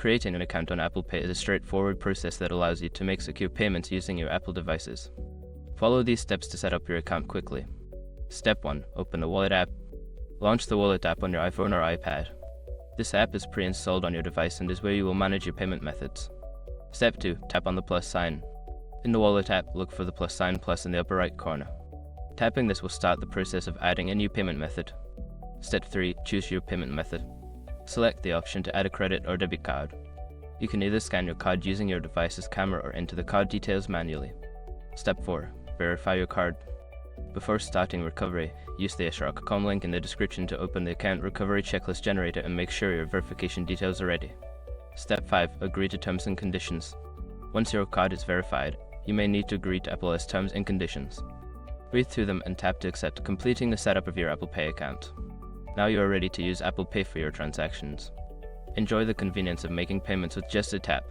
Creating an account on Apple Pay is a straightforward process that allows you to make secure payments using your Apple devices. Follow these steps to set up your account quickly. Step 1. Open the Wallet app. Launch the Wallet app on your iPhone or iPad. This app is pre-installed on your device and is where you will manage your payment methods. Step 2. Tap on the plus sign. In the Wallet app, look for the plus sign plus in the upper right corner. Tapping this will start the process of adding a new payment method. Step 3. Choose your payment method. Select the option to add a credit or debit card. You can either scan your card using your device's camera or enter the card details manually. Step 4. Verify your card. Before starting recovery, use the Shark.com link in the description to open the account recovery checklist generator and make sure your verification details are ready. Step 5. Agree to terms and conditions. Once your card is verified, you may need to agree to Apple's terms and conditions. Read through them and tap to accept, completing the setup of your Apple Pay account. Now you are ready to use Apple Pay for your transactions. Enjoy the convenience of making payments with just a tap.